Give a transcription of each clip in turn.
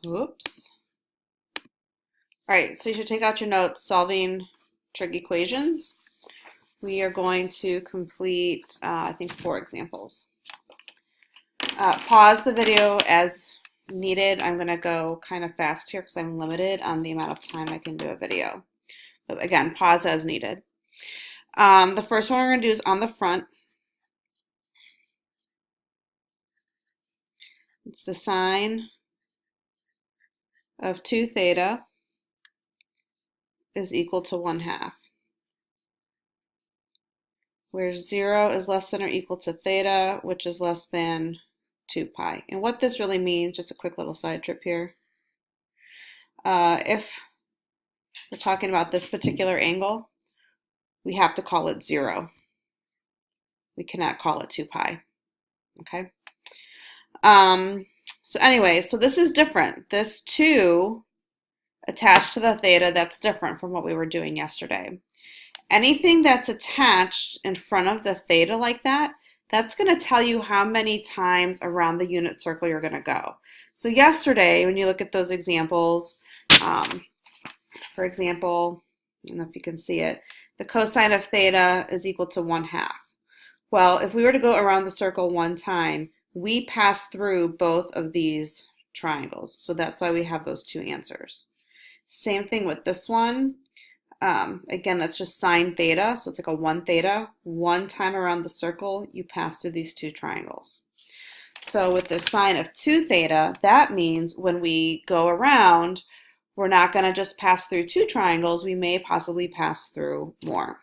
Oops. All right, so you should take out your notes, solving trig equations. We are going to complete, I think, 4 examples. Pause the video as needed. I'm going to go kind of fast here because I'm limited on the amount of time I can do a video. But again, pause as needed. The first one we're going to do is on the front. It's the sine of 2 theta is equal to 1/2, where 0 is less than or equal to theta, which is less than 2 pi. And what this really means, just a quick little side trip here, if we're talking about this particular angle, we have to call it 0. We cannot call it 2 pi, okay? So anyway, so this is different. This 2 attached to the theta, that's different from what we were doing yesterday. Anything that's attached in front of the theta like that, that's going to tell you how many times around the unit circle you're going to go. So yesterday, when you look at those examples, for example, I don't know if you can see it, the cosine of theta is equal to 1/2. Well, if we were to go around the circle 1 time, we pass through both of these triangles. So that's why we have those 2 answers. Same thing with this one. Again, that's just sine theta, so it's like a 1 theta. 1 time around the circle, you pass through these 2 triangles. So with the sine of 2 theta, that means when we go around, we're not going to just pass through 2 triangles, we may possibly pass through more.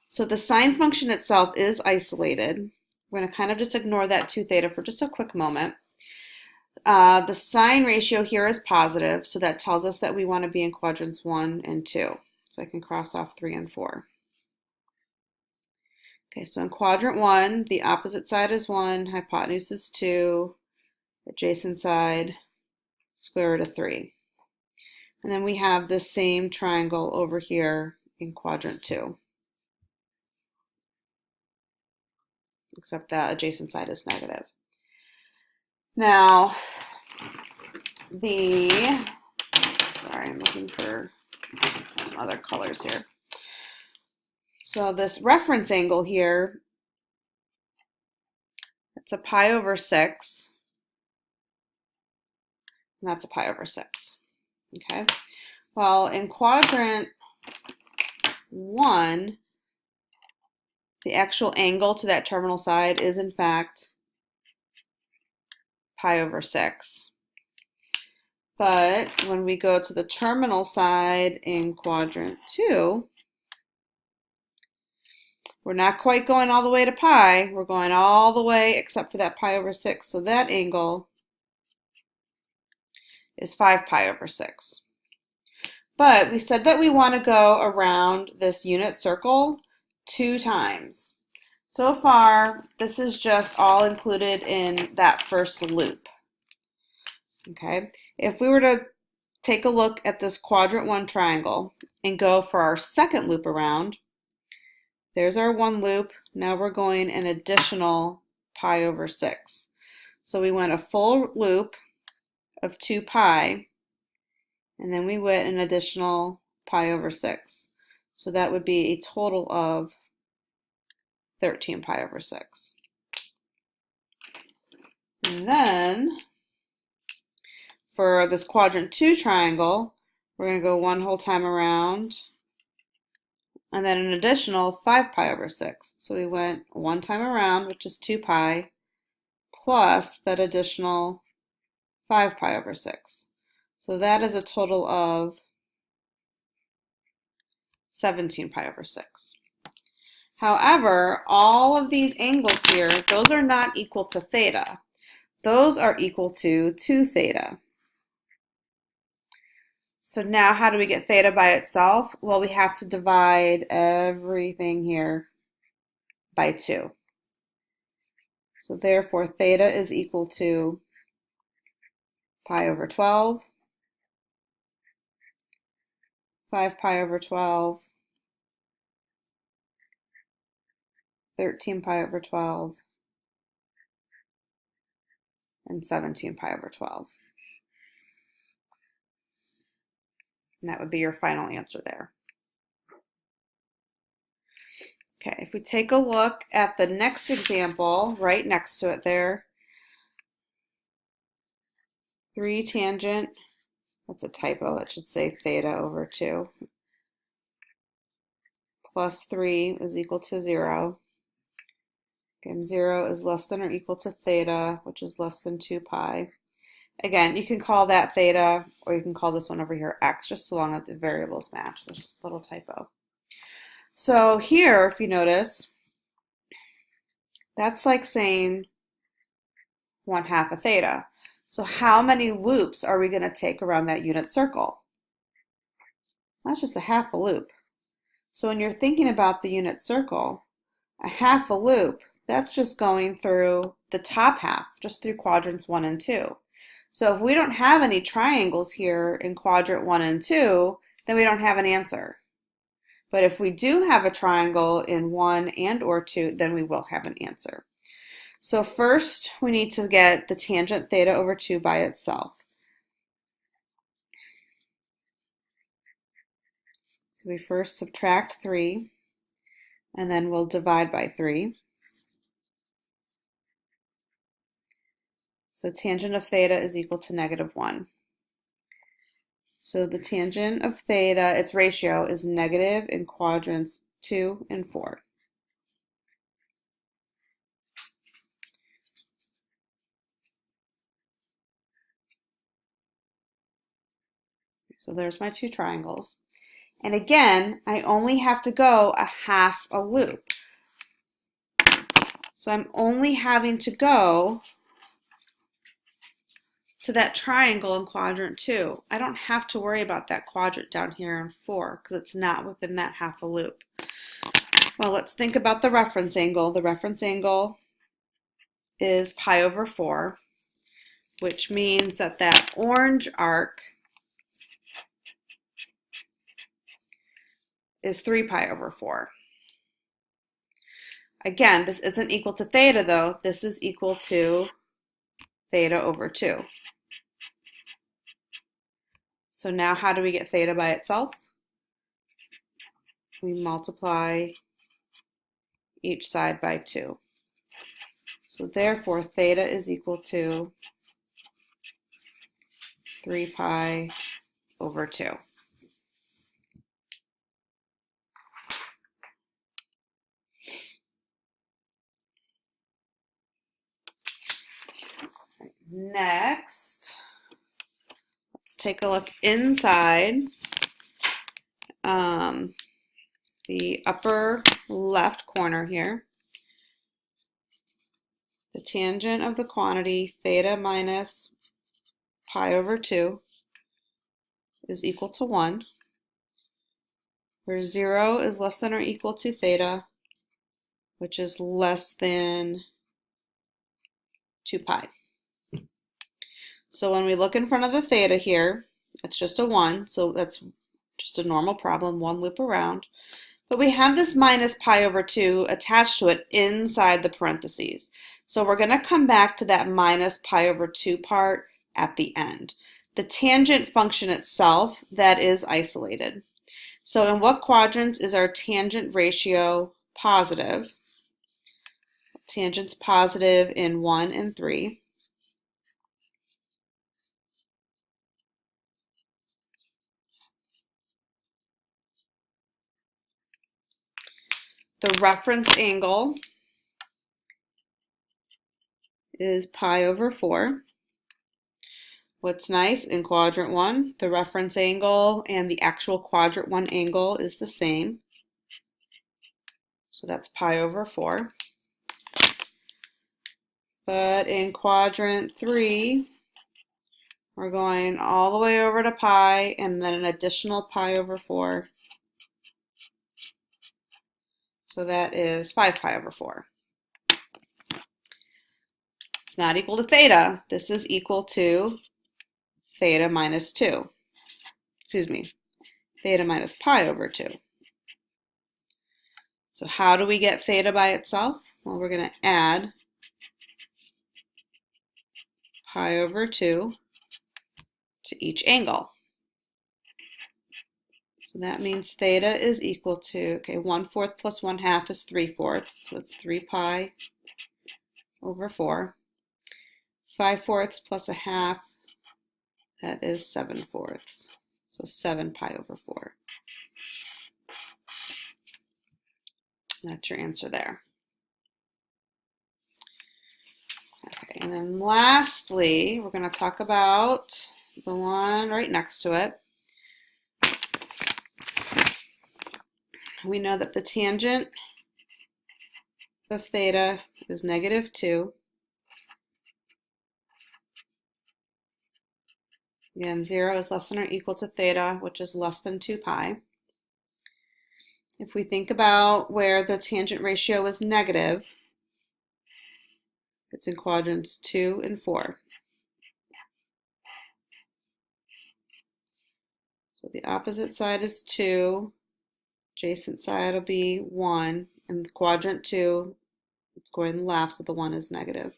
So the sine function itself is isolated. We're going to kind of just ignore that 2 theta for just a quick moment. The sine ratio here is positive, so that tells us that we want to be in quadrants 1 and 2. So I can cross off 3 and 4. Okay, so in quadrant 1, the opposite side is 1, hypotenuse is 2, adjacent side, square root of 3. And then we have this same triangle over here in quadrant 2. Except that adjacent side is negative. Now, sorry, I'm looking for some other colors here. So this reference angle here, it's a pi over 6, and that's a pi over 6, okay? Well, in quadrant 1, the actual angle to that terminal side is in fact pi over 6. But when we go to the terminal side in quadrant 2, we're not quite going all the way to pi. We're going all the way except for that pi over 6. So that angle is 5 pi over 6. But we said that we want to go around this unit circle 2 times. So far, this is just all included in that first loop. Okay, if we were to take a look at this quadrant 1 triangle and go for our second loop around, there's our 1 loop. Now we're going an additional pi over 6. So we went a full loop of 2 pi, and then we went an additional pi over 6. So that would be a total of 13 pi over 6. And then for this quadrant 2 triangle, we're going to go 1 whole time around, and then an additional 5 pi over 6. So we went 1 time around, which is 2 pi, plus that additional 5 pi over 6. So that is a total of 17 pi over 6. However, all of these angles here, those are not equal to theta. Those are equal to 2 theta. So now how do we get theta by itself? Well, we have to divide everything here by 2. So therefore, theta is equal to pi over 12, 5 pi over 12, 13 pi over 12, and 17 pi over 12. And that would be your final answer there. Okay, if we take a look at the next example, right next to it there, 3 tangent, that's a typo, it should say theta over 2, plus 3 is equal to 0. Again, 0 is less than or equal to theta, which is less than 2 pi. Again, you can call that theta, or you can call this one over here x, just so long as the variables match. There's just a little typo. So here, if you notice, that's like saying 1/2 of theta. So how many loops are we going to take around that unit circle? That's just a half a loop. So when you're thinking about the unit circle, a half a loop, that's just going through the top half, just through quadrants 1 and 2. So if we don't have any triangles here in quadrant 1 and 2, then we don't have an answer. But if we do have a triangle in 1 and or 2, then we will have an answer. So first, we need to get the tangent theta over 2 by itself. So we first subtract 3, and then we'll divide by 3. So tangent of theta is equal to -1. So the tangent of theta, its ratio, is negative in quadrants 2 and 4. So there's my 2 triangles. And again, I only have to go a half a loop. So I'm only having to go to that triangle in quadrant 2. I don't have to worry about that quadrant down here in 4 because it's not within that half a loop. Well, let's think about the reference angle. The reference angle is pi over 4, which means that that orange arc is 3 pi over 4. Again, this isn't equal to theta though. This is equal to theta over 2. So now how do we get theta by itself? We multiply each side by 2. So therefore, theta is equal to 3 pi over 2. Next, let's take a look inside the upper left corner here. The tangent of the quantity theta minus pi over 2 is equal to 1, where 0 is less than or equal to theta, which is less than 2 pi. So when we look in front of the theta here, it's just a 1, so that's just a normal problem, 1 loop around. But we have this minus pi over 2 attached to it inside the parentheses. So we're going to come back to that minus pi over 2 part at the end. The tangent function itself, that is isolated. So in what quadrants is our tangent ratio positive? Tangent's positive in 1 and 3. The reference angle is pi over 4. What's nice, in quadrant 1, the reference angle and the actual quadrant 1 angle is the same. So that's pi over 4. But in quadrant 3, we're going all the way over to pi and then an additional pi over 4. So that is 5 pi over 4. It's not equal to theta. This is equal to theta minus 2. Excuse me, theta minus pi over 2. So how do we get theta by itself? Well, we're going to add pi over 2 to each angle. So that means theta is equal to, okay, 1/4 plus 1/2 is 3/4. So it's 3 pi over 4. 5/4 plus 1/2, that is 7/4. So 7 pi over 4. That's your answer there. Okay, and then lastly, we're going to talk about the one right next to it. We know that the tangent of theta is -2. Again, 0 is less than or equal to theta, which is less than 2 pi. If we think about where the tangent ratio is negative, it's in quadrants 2 and 4. So the opposite side is 2, adjacent side will be 1, and quadrant 2, it's going left, so the 1 is negative.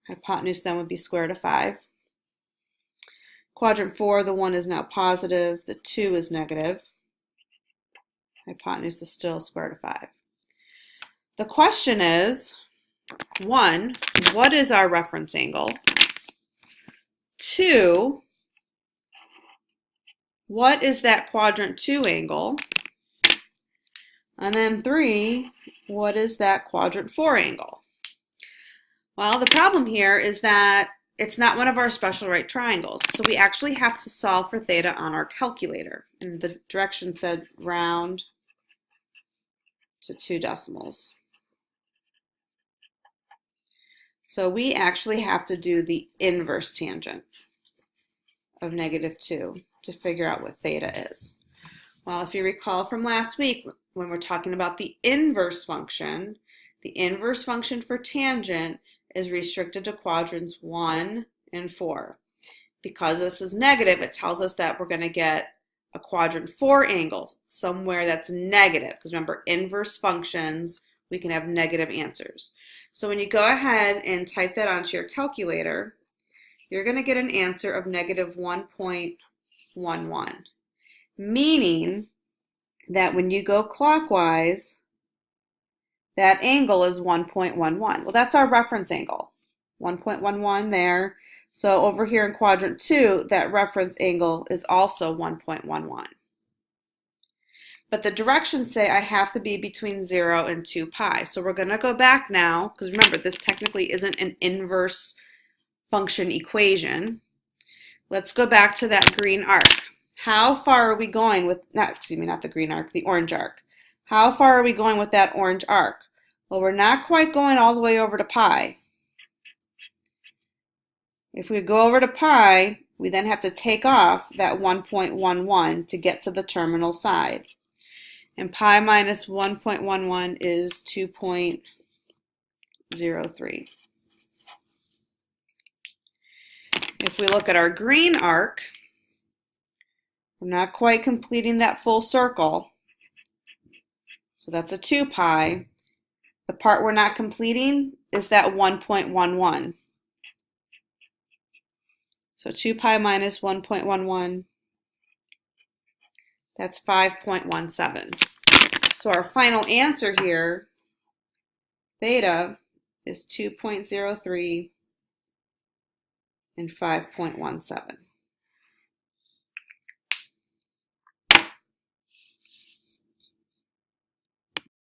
Hypotenuse then would be square root of 5. Quadrant 4, the 1 is now positive, the 2 is negative. Hypotenuse is still square root of 5. The question is, 1, what is our reference angle? 2, what is that quadrant 2 angle? And then 3, what is that quadrant 4 angle? Well, the problem here is that it's not one of our special right triangles, so we actually have to solve for theta on our calculator. And the direction said round to 2 decimals. So we actually have to do the inverse tangent of -2 to figure out what theta is. Well, if you recall from last week, when we're talking about the inverse function for tangent is restricted to quadrants 1 and 4. Because this is negative, it tells us that we're going to get a quadrant 4 angle somewhere that's negative. Because remember, inverse functions, we can have negative answers. So when you go ahead and type that onto your calculator, you're going to get an answer of -1.11, meaning that when you go clockwise, that angle is 1.11. Well, that's our reference angle, 1.11 there. So over here in quadrant 2, that reference angle is also 1.11. But the directions say I have to be between 0 and 2 pi. So we're going to go back now, because remember, this technically isn't an inverse function equation. Let's go back to that green arc. How far are we going with, not the green arc, the orange arc. How far are we going with that orange arc? Well, we're not quite going all the way over to pi. If we go over to pi, we then have to take off that 1.11 to get to the terminal side. And pi minus 1.11 is 2.03. If we look at our green arc, we're not quite completing that full circle. So that's a 2 pi. The part we're not completing is that 1.11. So 2 pi minus 1.11, that's 5.17. So our final answer here, theta, is 2.03 and 5.17.